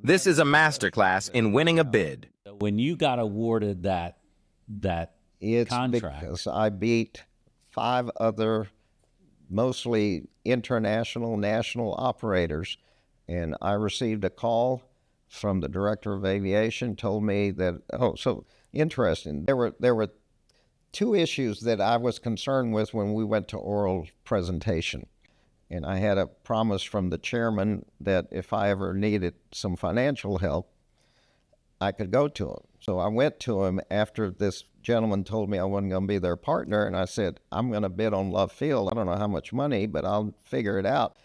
This is a masterclass in winning a bid. When you got awarded that It's contract, because I beat 5 other, mostly international, national operators, and I received a call from the director of aviation, told me that, so interesting. There were 2 issues that I was concerned with when we went to oral presentation. And I had a promise from the chairman that if I ever needed some financial help, I could go to him. So I went to him after this gentleman told me I wasn't going to be their partner, and I said, I'm going to bid on Love Field. I don't know how much money, but I'll figure it out.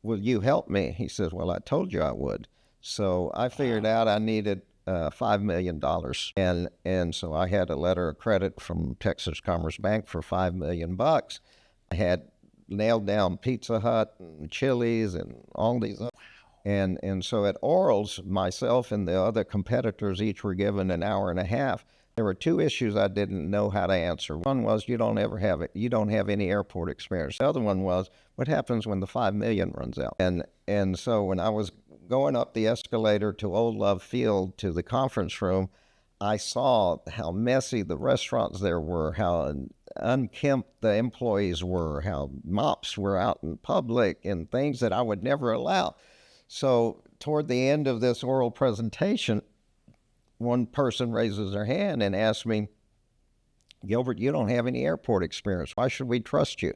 Will you help me? He says, well, I told you I would. So I figured out I needed $5 million. And so I had a letter of credit from Texas Commerce Bank for $5 million. I had nailed down Pizza Hut and Chili's and all these other. And so at orals, myself and the other competitors each were given an hour and a half. There were 2 issues I didn't know how to answer. One was you don't have any airport experience. The other one was what happens when the $5 million runs out. And so when I was going up the escalator to Old Love Field to the conference room, I saw how messy the restaurants there were, how unkempt the employees were, how mops were out in public and things that I would never allow. So toward the end of this oral presentation, one person raises their hand and asks me, Gilbert, you don't have any airport experience. Why should we trust you?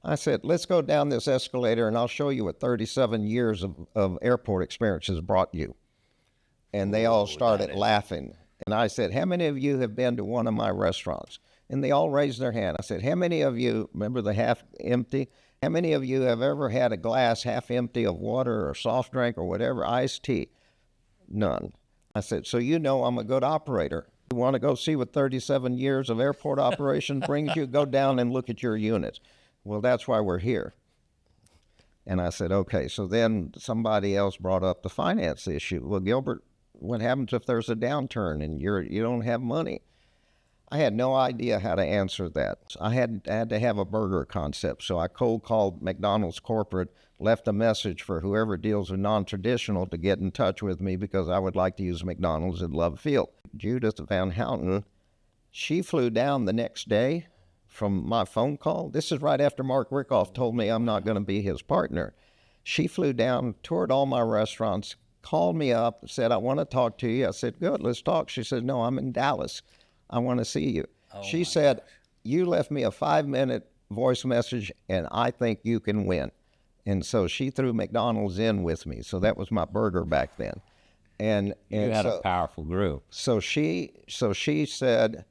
I said, let's go down this escalator and I'll show you what 37 years of airport experience has brought you. And they all started laughing. And I said, how many of you have been to one of my restaurants? And they all raised their hand. I said, how many of you, remember the half empty? How many of you have ever had a glass half empty of water or soft drink or whatever, iced tea? None. I said, so you know I'm a good operator. You want to go see what 37 years of airport operation brings you? Go down and look at your units. Well, that's why we're here. And I said, okay. So then somebody else brought up the finance issue. Well, Gilbert, what happens if there's a downturn and you don't have money? I had no idea how to answer that. I had to have a burger concept. So I cold called McDonald's corporate, left a message for whoever deals with non-traditional to get in touch with me because I would like to use McDonald's at Love Field. Judith Van Houten, she flew down the next day from my phone call. This is right after Mark Rickoff told me I'm not going to be his partner. She flew down, toured all my restaurants, called me up, said, I want to talk to you. I said, good, let's talk. She said, no, I'm in Dallas. I want to see you. She said, you left me a 5-minute voice message and I think you can win. And so she threw McDonald's in with me. So that was my burger back then. And you had a powerful group. So she said,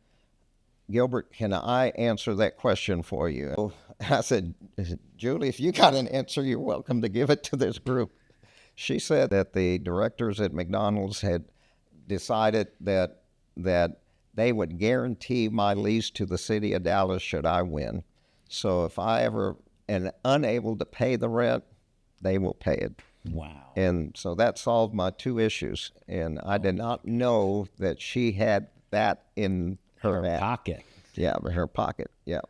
Gilbert, can I answer that question for you? I said, Julie, if you got an answer, you're welcome to give it to this group. She said that the directors at McDonald's had decided that they would guarantee my lease to the city of Dallas should I win. So if I ever am unable to pay the rent, they will pay it. Wow. And so that solved my 2 issues. And I did not know that she had that in her pocket. Yeah, in her pocket. Yeah.